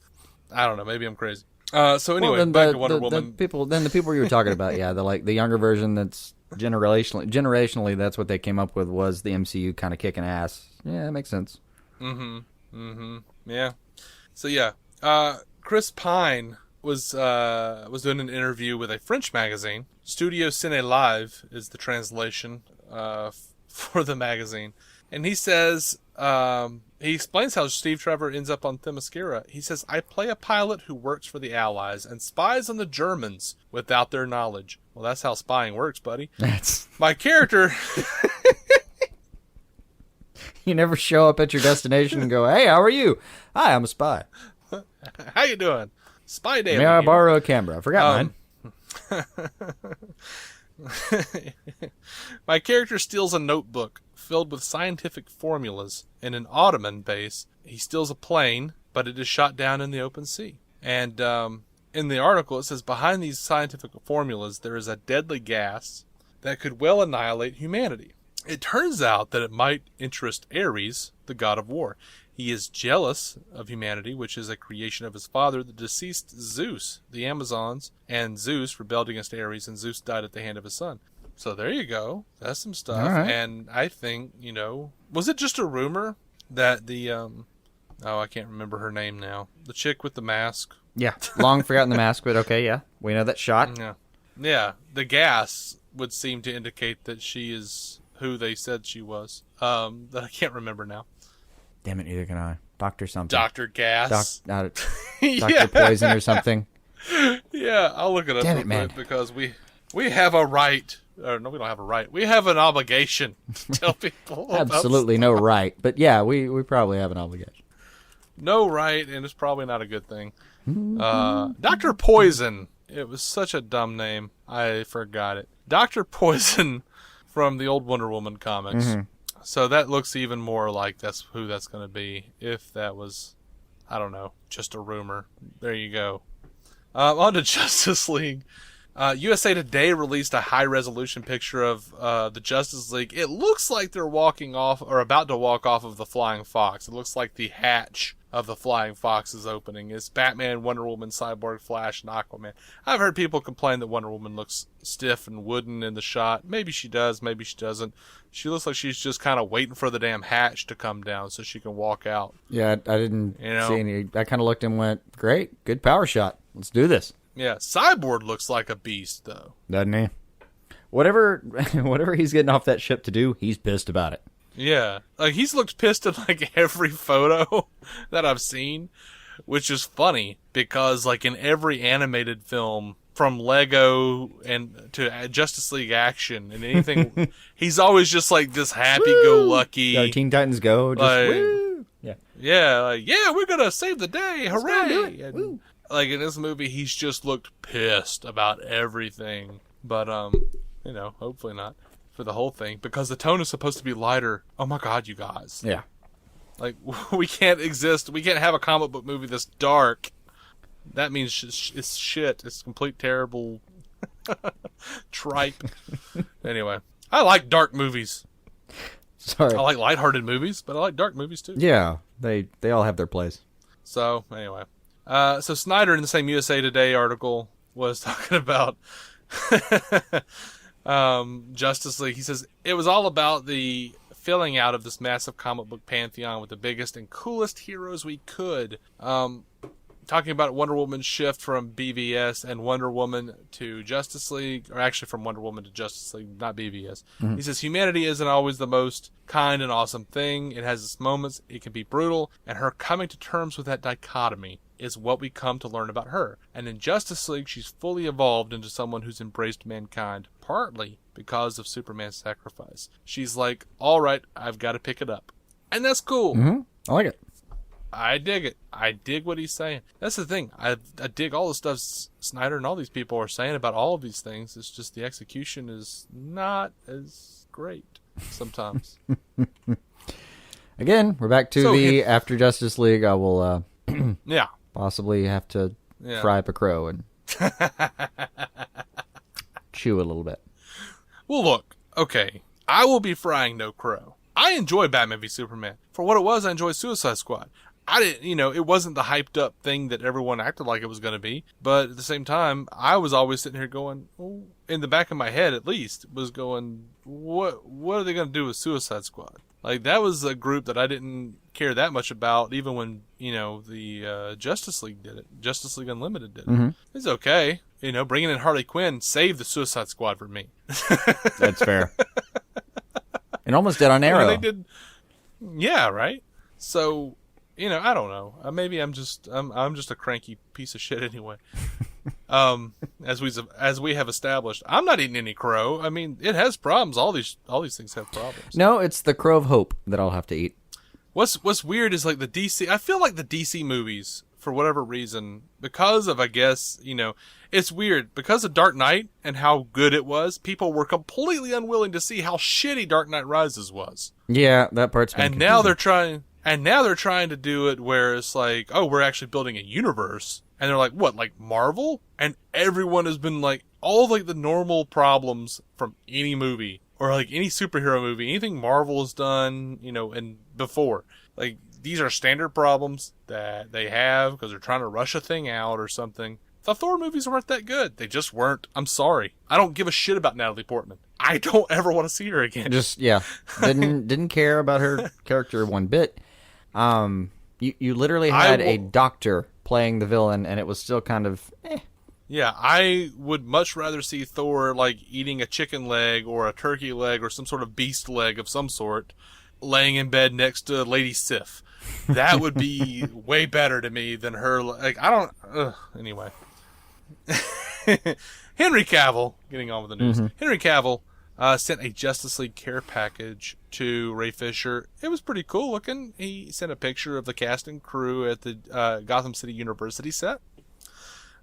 I don't know, maybe I'm crazy. So anyway, back to Wonder Woman. The people you were talking about, yeah, the younger version that's generationally, that's what they came up with, was the MCU kind of kicking ass. Yeah, that makes sense. Yeah. So yeah, Chris Pine was doing an interview with a French magazine. Studio Ciné Live is the translation for the magazine. And he says, he explains how Steve Trevor ends up on Themyscira. He says, I play a pilot who works for the Allies and spies on the Germans without their knowledge. Well, that's how spying works, buddy. My character... You never show up at your destination and go, hey, how are you? Hi, I'm a spy. How you doing? Spy day. May I borrow a camera? I forgot mine. My character steals a notebook filled with scientific formulas in an ottoman base. He steals a plane, but it is shot down in the open sea. And in the article, it says, behind these scientific formulas, there is a deadly gas that could well annihilate humanity. It turns out that it might interest Ares, the god of war. He is jealous of humanity, which is a creation of his father, the deceased Zeus. The Amazons and Zeus rebelled against Ares, and Zeus died at the hand of his son. So there you go. That's some stuff. All right. And I think, was it just a rumor that the, I can't remember her name now. The chick with the mask. Yeah, long forgotten the mask, but okay, yeah. We know that shot. Yeah, the gas would seem to indicate that she is who they said she was. That I can't remember now. Damn it, neither can I. Dr. something. Dr. Gas. Dr. Yeah. Poison or something. Yeah, I'll look it up Damn it, man. because we have a right. Or no, we don't have a right. We have an obligation to tell people. Absolutely no right. But yeah, we probably have an obligation. No right, and it's probably not a good thing. Dr. Poison. It was such a dumb name. I forgot it. Dr. Poison from the old Wonder Woman comics. Mm-hmm. So that looks even more like that's who that's going to be. If that was, I don't know, just a rumor. There you go. On to Justice League. USA Today released a high-resolution picture of the Justice League. It looks like they're walking off, or about to walk off of the Flying Fox. It looks like the hatch of the Flying Fox is opening. It's Batman, Wonder Woman, Cyborg, Flash, and Aquaman. I've heard people complain that Wonder Woman looks stiff and wooden in the shot. Maybe she does, maybe she doesn't. She looks like she's just kind of waiting for the damn hatch to come down so she can walk out. Yeah, I didn't see any. I kind of looked and went, great, good power shot. Let's do this. Yeah, Cyborg looks like a beast, though. Doesn't he? Whatever he's getting off that ship to do, he's pissed about it. Yeah. Like, he's looked pissed in, like, every photo that I've seen, which is funny, because, like, in every animated film, from Lego and to Justice League Action and anything, he's always just, like, this happy-go-lucky. Teen Titans Go, just like, woo! Yeah. Yeah, like, yeah, we're gonna save the day, hooray! Let's go do it. And, woo. like, in this movie, he's just looked pissed about everything. But, hopefully not for the whole thing, because the tone is supposed to be lighter. Oh my god, you guys. Yeah. Like, we can't have a comic book movie that's dark. That means it's shit. It's complete terrible tripe. Anyway, I like dark movies. Sorry. I like lighthearted movies, but I like dark movies too. Yeah, they all have their place. So, anyway. So Snyder in the same USA Today article was talking about Justice League. He says, it was all about the filling out of this massive comic book pantheon with the biggest and coolest heroes we could. Talking about Wonder Woman's shift from BVS and Wonder Woman to Justice League, or actually from Wonder Woman to Justice League, not BVS. Mm-hmm. He says, humanity isn't always the most kind and awesome thing. It has its moments. It can be brutal. And her coming to terms with that dichotomy is what we come to learn about her. And in Justice League, she's fully evolved into someone who's embraced mankind, partly because of Superman's sacrifice. She's like, all right, I've got to pick it up. And that's cool. Mm-hmm. I like it. I dig it. I dig what he's saying. That's the thing. I dig all the stuff Snyder and all these people are saying about all of these things. It's just the execution is not as great sometimes. Again, we're back to after Justice League. I will yeah, possibly have to fry up a crow and chew a little bit. Well, look. Okay. I will be frying no crow. I enjoy Batman v Superman. For what it was, I enjoyed Suicide Squad. I didn't, it wasn't the hyped up thing that everyone acted like it was going to be. But at the same time, I was always sitting here going, in the back of my head at least, was going, what are they going to do with Suicide Squad? Like, that was a group that I didn't care that much about, even when, the Justice League did it. Justice League Unlimited did it. Mm-hmm. It's okay. Bringing in Harley Quinn saved the Suicide Squad for me. That's fair. And almost did on Arrow. They did. Yeah, right? So, I don't know. Maybe I'm just a cranky piece of shit anyway. As we have established, I'm not eating any crow. I mean, it has problems. All these things have problems. No, it's the crow of hope that I'll have to eat. What's weird is like the DC. I feel like the DC movies, for whatever reason, because of, I guess, it's weird. Because of Dark Knight and how good it was, people were completely unwilling to see how shitty Dark Knight Rises was. Yeah, that part's been confusing. Now they're trying to do it where it's like, oh, we're actually building a universe. And they're like, what, like Marvel? And everyone has been like, all like the normal problems from any movie or like any superhero movie, anything Marvel has done, and before. Like, these are standard problems that they have because they're trying to rush a thing out or something. The Thor movies weren't that good. They just weren't. I'm sorry. I don't give a shit about Natalie Portman. I don't ever want to see her again. Didn't care about her character one bit. You literally had a doctor playing the villain, and it was still kind of Yeah, I would much rather see Thor like eating a chicken leg or a turkey leg or some sort of beast leg of some sort, laying in bed next to Lady Sif. That would be way better to me than her. Like, I don't. Anyway. Henry Cavill, getting on with the news. Henry Cavill sent a Justice League care package to Ray Fisher. It was pretty cool looking. He sent a picture of the cast and crew at the Gotham City University set.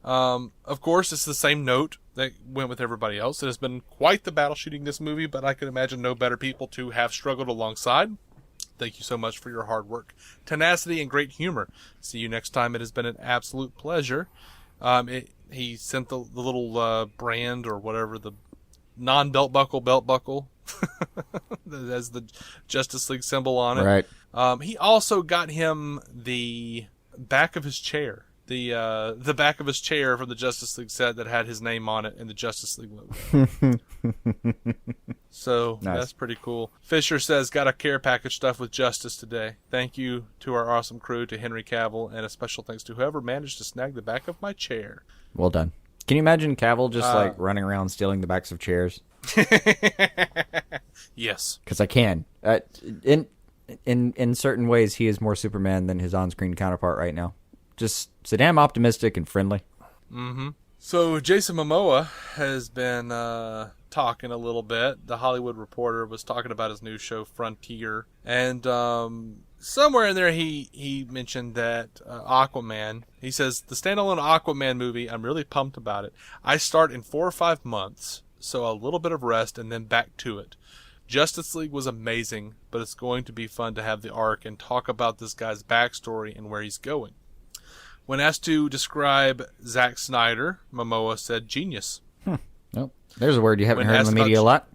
Of course, it's the same note that went with everybody else. It has been quite the battle shooting this movie, but I could imagine no better people to have struggled alongside. Thank you so much for your hard work, tenacity, and great humor. See you next time. It has been an absolute pleasure. He sent the little brand or whatever, the non-belt buckle belt buckle that has the Justice League symbol on it. Right. He also got him the back of his chair. The back of his chair from the Justice League set that had his name on it and the Justice League logo. So nice. That's pretty cool. Fisher says, got a care package stuff with Justice today. Thank you to our awesome crew, to Henry Cavill, and a special thanks to whoever managed to snag the back of my chair. Well done. Can you imagine Cavill just like running around stealing the backs of chairs? Yes. Because I can. In certain ways, he is more Superman than his on-screen counterpart right now. Just so damn optimistic and friendly. Mm-hmm. So Jason Momoa has been talking a little bit. The Hollywood Reporter was talking about his new show, Frontier. And somewhere in there he mentioned that Aquaman, he says, the standalone Aquaman movie, I'm really pumped about it. I start in 4 or 5 months, so a little bit of rest and then back to it. Justice League was amazing, but it's going to be fun to have the arc and talk about this guy's backstory and where he's going. When asked to describe Zack Snyder, Momoa said genius. Nope. There's a word you haven't heard in the media a lot.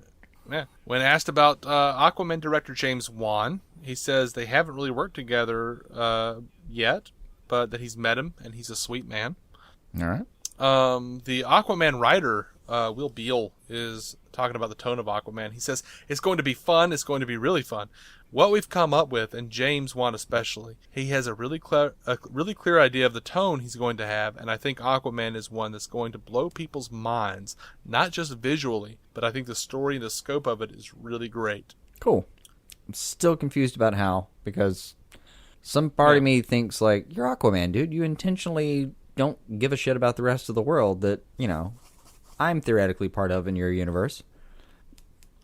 Yeah. When asked about Aquaman director James Wan, he says they haven't really worked together yet, but that he's met him and he's a sweet man. All right. The Aquaman writer, Will Beal, is talking about the tone of Aquaman. He says, it's going to be fun. It's going to be really fun. What we've come up with, and James Wan especially, he has a really clear idea of the tone he's going to have, and I think Aquaman is one that's going to blow people's minds, not just visually, but I think the story and the scope of it is really great. Cool. I'm still confused about how, because some part of me thinks, like, you're Aquaman, dude. You intentionally don't give a shit about the rest of the world that, I'm theoretically part of in your universe.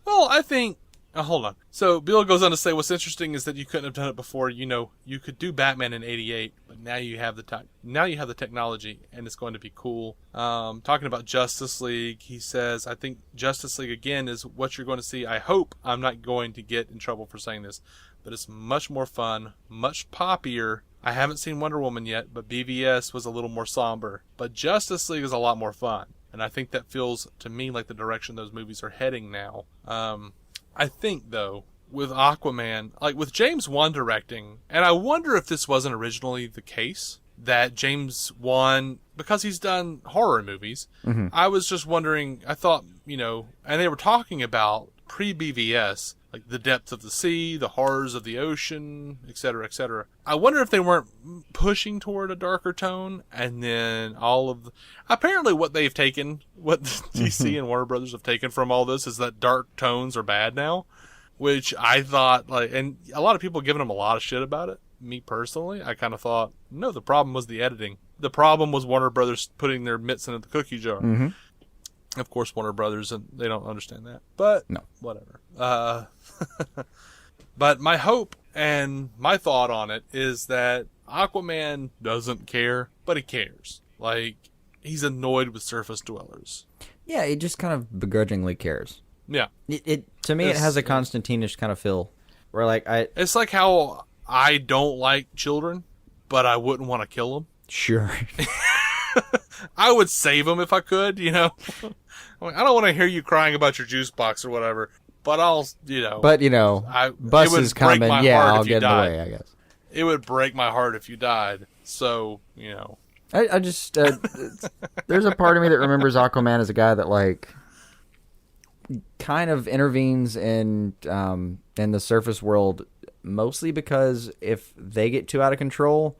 Well, I think... hold on. So Bill goes on to say, what's interesting is that you couldn't have done it before. You could do Batman in '88, but now you have the technology, and it's going to be cool. Talking about Justice League, he says, I think Justice League again is what you're going to see. I hope I'm not going to get in trouble for saying this, but it's much more fun, much poppier. I haven't seen Wonder Woman yet, but BVS was a little more somber. But Justice League is a lot more fun, and I think that feels to me like the direction those movies are heading now. I think, though, with Aquaman, like with James Wan directing, and I wonder if this wasn't originally the case, that James Wan, because he's done horror movies, I was just wondering, I thought, and they were talking about pre-BVS, like the depths of the sea, the horrors of the ocean, etc., etc. I wonder if they weren't pushing toward a darker tone, and then apparently what they've taken, what DC and Warner Brothers have taken from all this is that dark tones are bad now, which I thought, and a lot of people giving them a lot of shit about it. Me personally, I kind of thought, no, the problem was the editing. The problem was Warner Brothers putting their mitts into the cookie jar. Mm-hmm. Of course, Warner Brothers, and they don't understand that. But, no. Whatever. But my hope and my thought on it is that Aquaman doesn't care, but he cares. Like, he's annoyed with surface dwellers. Yeah, he just kind of begrudgingly cares. Yeah. It to me, it has a Constantine-ish kind of feel. Where, like, It's like how I don't like children, but I wouldn't want to kill them. Sure. I would save them if I could, you know. I don't want to hear you crying about your juice box or whatever, but I'll, you know. But, you know, bus is coming. Yeah, I'll get in the way, I guess. It would break my heart if you died. So, you know. I just, there's a part of me that remembers Aquaman as a guy that, like, kind of intervenes in the surface world, mostly because if they get too out of control,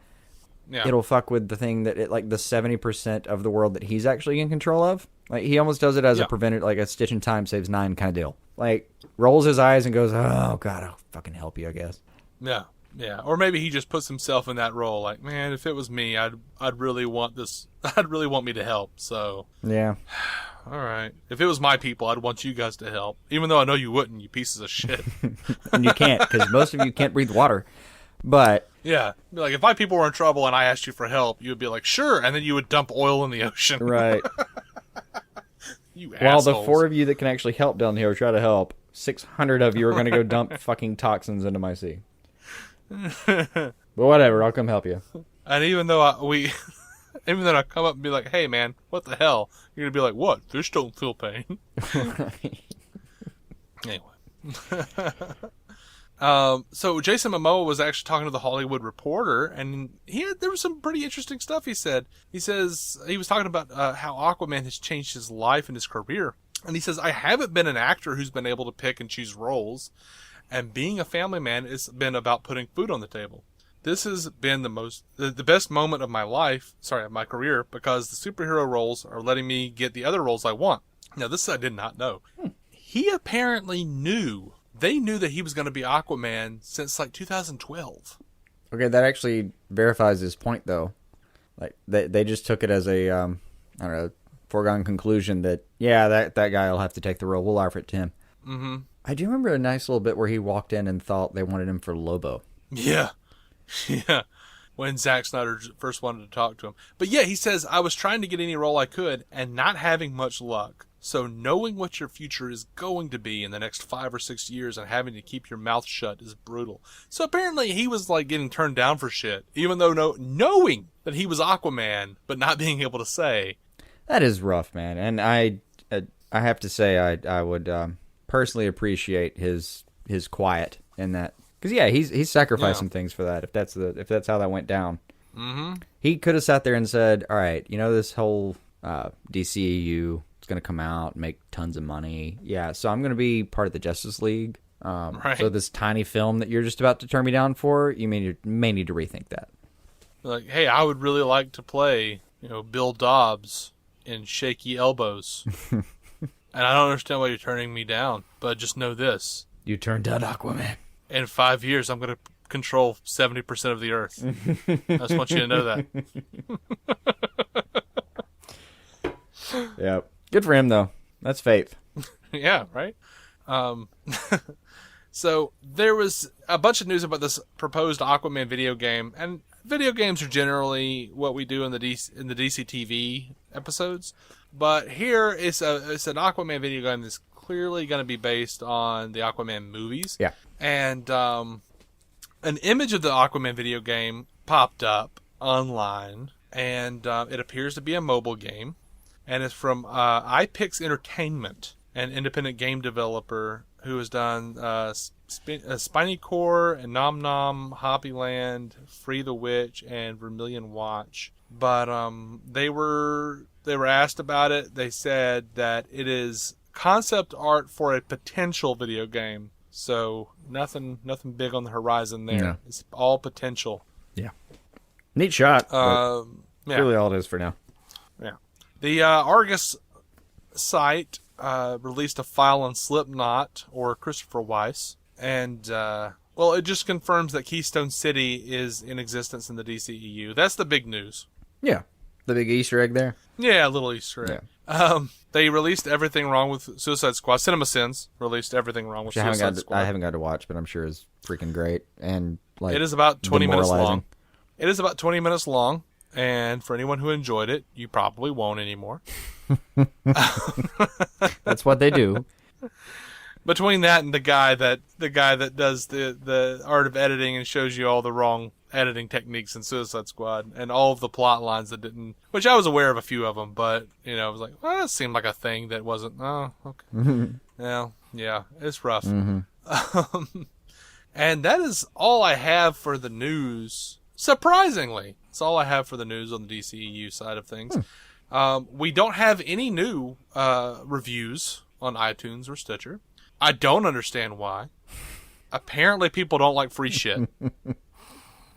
it'll fuck with the thing that like the 70% of the world that he's actually in control of. Like, he almost does it as a preventative, like a stitch in time saves 9 kind of deal. Like, rolls his eyes and goes, "Oh God, I'll fucking help you," I guess. Yeah. Yeah, or maybe he just puts himself in that role. Like, man, if it was me, I'd really want this. I'd really want me to help. So yeah, all right. If it was my people, I'd want you guys to help, even though I know you wouldn't. You pieces of shit. And you can't, because most of you can't breathe water. But yeah, like if my people were in trouble and I asked you for help, you would be like, sure, and then you would dump oil in the ocean. Right. You While assholes. the 4 of you that can actually help down here try to help, 600 of you are going to go dump fucking toxins into my sea. But whatever, I'll come help you. And even though even though I come up and be like, "Hey, man, what the hell?" You're gonna be like, "What? Fish don't feel pain." Anyway, so Jason Momoa was actually talking to the Hollywood Reporter, and there was some pretty interesting stuff he said. He says he was talking about how Aquaman has changed his life and his career, and he says, "I haven't been an actor who's been able to pick and choose roles. And being a family man has been about putting food on the table. This has been the best moment of my career, because the superhero roles are letting me get the other roles I want." Now, this I did not know. He apparently knew. They knew that he was going to be Aquaman since like 2012. Okay, that actually verifies his point, though. Like, they just took it as a, I don't know, foregone conclusion that, yeah, that guy will have to take the role. We'll offer it to him. Mm-hmm. I do remember a nice little bit where he walked in and thought they wanted him for Lobo. Yeah. Yeah. When Zack Snyder first wanted to talk to him. But yeah, he says, "I was trying to get any role I could and not having much luck. So knowing what your future is going to be in the next 5 or 6 years and having to keep your mouth shut is brutal." So apparently he was like getting turned down for shit, even though knowing that he was Aquaman, but not being able to say. That is rough, man. And I have to say I would personally appreciate his quiet in that, because yeah, he's sacrificed some things for that. If that's how that went down, he could have sat there and said, "All right, you know, this whole DCEU is going to come out and make tons of money. Yeah, so I'm going to be part of the Justice League. Right. So this tiny film that you're just about to turn me down for, you may need to rethink that." Like, hey, I would really like to play, Bill Dobbs in Shaky Elbows. And I don't understand why you're turning me down, but just know this. You turned down Aquaman. In 5 years, I'm going to control 70% of the Earth. I just want you to know that. Yep. Good for him, though. That's faith. Yeah, right? So there was a bunch of news about this proposed Aquaman video game, and video games are generally what we do in the DC TV episodes. But here it's an Aquaman video game that's clearly going to be based on the Aquaman movies. Yeah. And an image of the Aquaman video game popped up online, and it appears to be a mobile game. And it's from iPix Entertainment, an independent game developer who has done Spiny Core and Nom Nom, Hobbyland, Free the Witch, and Vermilion Watch. But they were asked about it. They said that it is concept art for a potential video game. So nothing big on the horizon there. No. It's all potential. Yeah. Neat shot. Yeah. Really all it is for now. Yeah. The Argus site released a file on Slipknot or Christopher Weiss, and it just confirms that Keystone City is in existence in the DCEU. That's the big news. Yeah. The big Easter egg there? Yeah, a little Easter egg. Yeah. They released Everything Wrong with Suicide Squad. CinemaSins released Everything Wrong with Suicide Squad. I haven't got to watch, but I'm sure it's freaking great. And like, it is about 20 minutes long. It is about 20 minutes long, and for anyone who enjoyed it, you probably won't anymore. That's what they do. Between that and the guy that does the art of editing and shows you all the wrong editing techniques in Suicide Squad and all of the plot lines that didn't, which I was aware of a few of them, but I was like, well, it seemed like a thing that wasn't. Oh, okay. Yeah, it's rough. Mm-hmm. And that is all I have for the news. Surprisingly, it's all I have for the news on the DCEU side of things. We don't have any new reviews on iTunes or Stitcher. I don't understand why. Apparently people don't like free shit.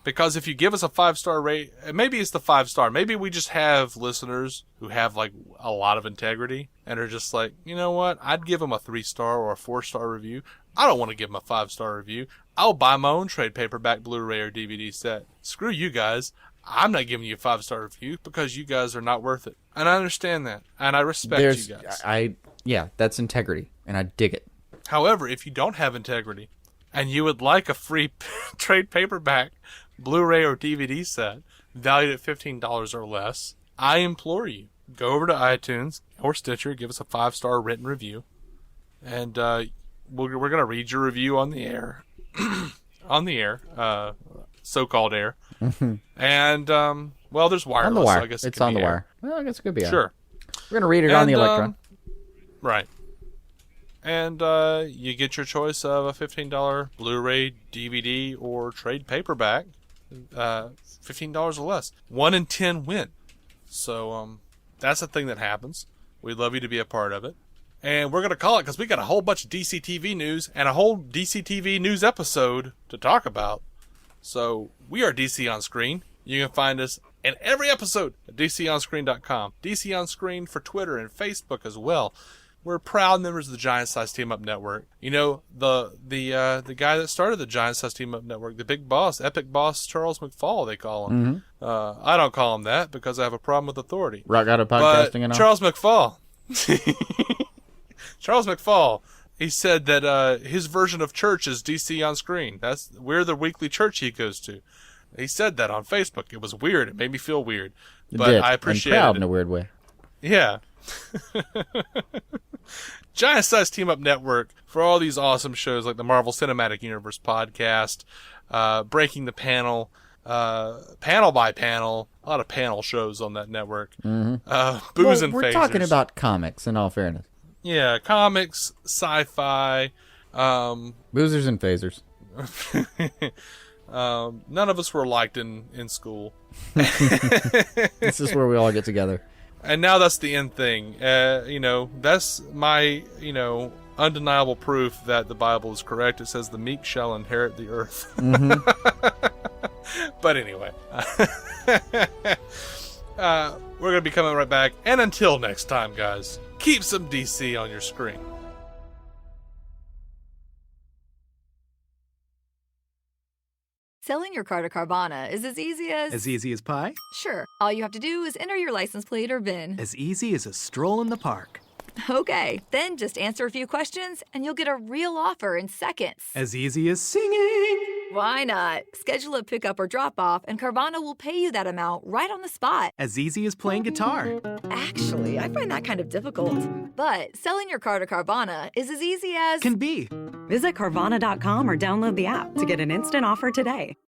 Because if you give us a 5-star rate, maybe it's the 5-star. Maybe we just have listeners who have like a lot of integrity and are just like, you know what? I'd give them a 3-star or a 4-star review. I don't want to give them a 5-star review. I'll buy my own trade paperback, Blu-ray, or DVD set. Screw you guys. I'm not giving you a 5-star review because you guys are not worth it. And I understand that. And I respect you guys. Yeah, that's integrity. And I dig it. However, if you don't have integrity and you would like a free trade paperback, Blu-ray, or DVD set valued at $15 or less, I implore you, go over to iTunes or Stitcher, give us a 5-star written review, and we're going to read your review on the air. On the air. So-called air. And, well, there's wireless. On the wire. So I guess it's on the wire. Well, I guess it could be air. Sure. We're going to read it on the Electron. Right. And you get your choice of a $15 Blu-ray, DVD, or trade paperback. $15 or less. 1 in 10 win. So that's a thing that happens. We'd love you to be a part of it. And we're going to call it because we got a whole bunch of DCTV news and a whole DCTV news episode to talk about. So we are DC On Screen. You can find us in every episode at DCOnScreen.com. DC On Screen for Twitter and Facebook as well. We're proud members of the Giant Size Team Up Network. You know, the guy that started the Giant Size Team Up Network, the big boss, epic boss Charles McFall, they call him. Mm-hmm. I don't call him that because I have a problem with authority. Rock out of podcasting and all. Charles McFall. Charles McFall. He said that his version of church is DC On Screen. We're the weekly church he goes to. He said that on Facebook. It was weird. It made me feel weird. But I appreciate it. And proud in a weird way. Yeah. Giant Size Team Up Network for all these awesome shows like the Marvel Cinematic Universe podcast, Breaking the Panel, Panel by Panel, a lot of panel shows on that network. Mm-hmm. Booze and Phasers. We're talking about comics, in all fairness. Yeah, comics, sci-fi. Boozers and phasers. None of us were liked in school. This is where we all get together. And now that's the end thing. That's my, undeniable proof that the Bible is correct. It says the meek shall inherit the earth. Mm-hmm. But anyway. We're going to be coming right back. And until next time, guys, keep some DC on your screen. Selling your car to Carvana is as easy as... As easy as pie? Sure. All you have to do is enter your license plate or VIN. As easy as a stroll in the park. Okay, then just answer a few questions and you'll get a real offer in seconds. As easy as singing. Why not? Schedule a pickup or drop-off and Carvana will pay you that amount right on the spot. As easy as playing guitar. Actually, I find that kind of difficult. But selling your car to Carvana is as easy as... Can be. Visit Carvana.com or download the app to get an instant offer today.